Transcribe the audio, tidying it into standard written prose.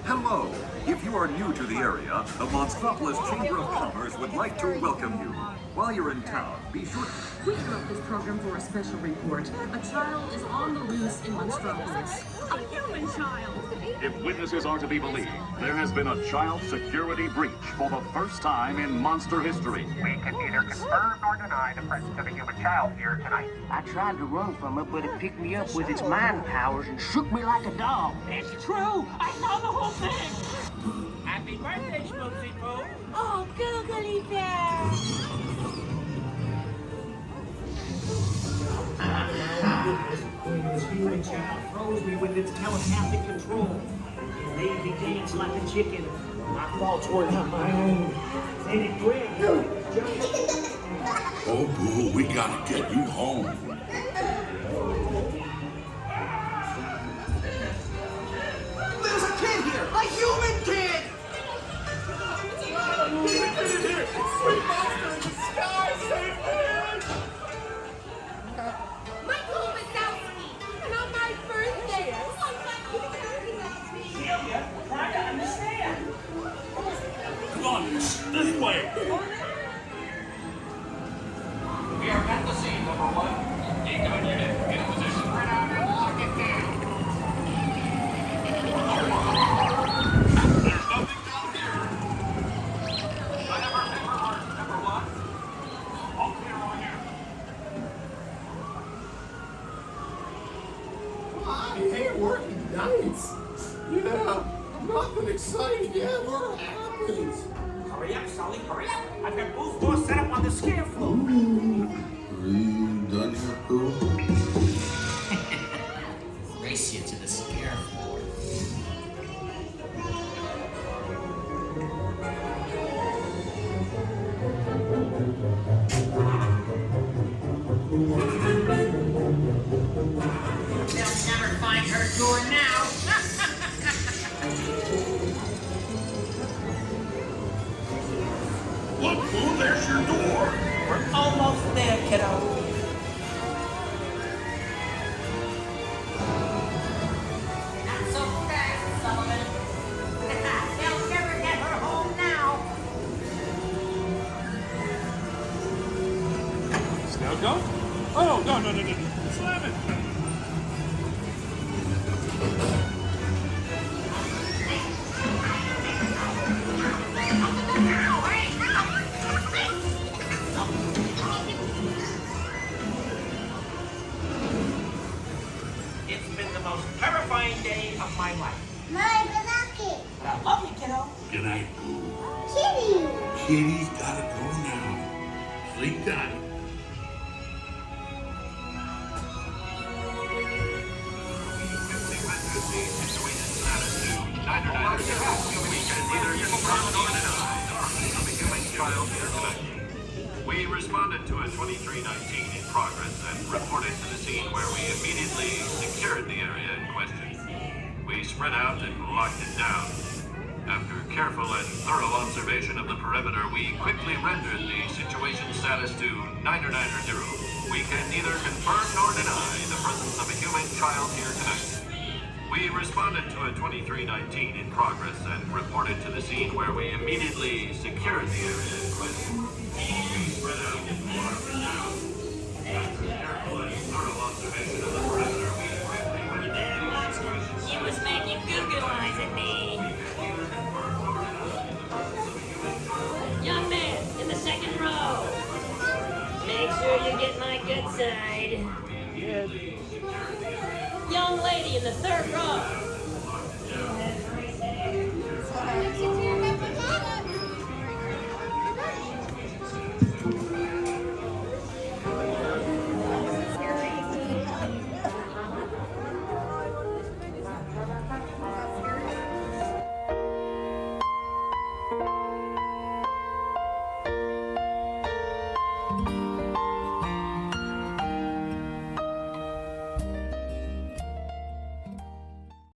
Hello. If you are new to the area, the Monstropolis Chamber of Commerce would like to welcome you. While you're in town, be sure to... We interrupt this program for a special report. A child is on the loose in Monstropolis. A human child! If witnesses are to be believed, there has been a child security breach for the first time in monster history. We can neither confirm nor deny the presence of a human child here tonight. I tried to run from it, but it picked me up with its mind powers and shook me like a dog. It's true! I saw the whole thing! Happy birthday, Schmoozy Poo! Oh, googly bear! This human child froze me with its telepathic control. It made me dance like a chicken. My faults were not my own. Then it grinned. Oh, Boo, we gotta get you home. There's a kid here! A human kid! Sweet monster in the sky, save me! Michael Wazowski! And on my birthday, Celia, try to understand. Come on, this way. We are at the scene, number one. Incoming unit, in position. Spread out and lock it down. There's nothing down here. I have our paperwork, number one. All clear over here. Hey, working nights. Yeah, nothing exciting ever happens. Hurry up, Sulley, hurry up. I've got booth doors set up on the scare floor. Are you done here, Boo? Race you to the scare floor. They'll never find her door now. Look, Boo, there's your door. We're almost there, kiddo. Not so fast, Sullivan. They'll never get her home now. Now go? Oh, no. Slam it. It's been the most terrifying day of my life. My Wazowski! But I love you, kiddo. Good night, Boo. Kitty! Kitty's gotta go now. Sleep tight. We responded to a 2319 in progress and reported to the scene where we immediately secured the area in question. We spread out and locked it down. After careful and thorough observation of the perimeter, we quickly rendered the situation status to 9990. We can neither confirm nor deny the presence of a human child here tonight. We responded to a 2319 in progress and reported to the scene where we immediately secured the area in question. We spread out and locked it down. After careful and thorough observation of the perimeter, we quickly rendered the situation She was making Google eyes at me. Young man, in the second row. Make sure you get my good side. Young lady in the third row.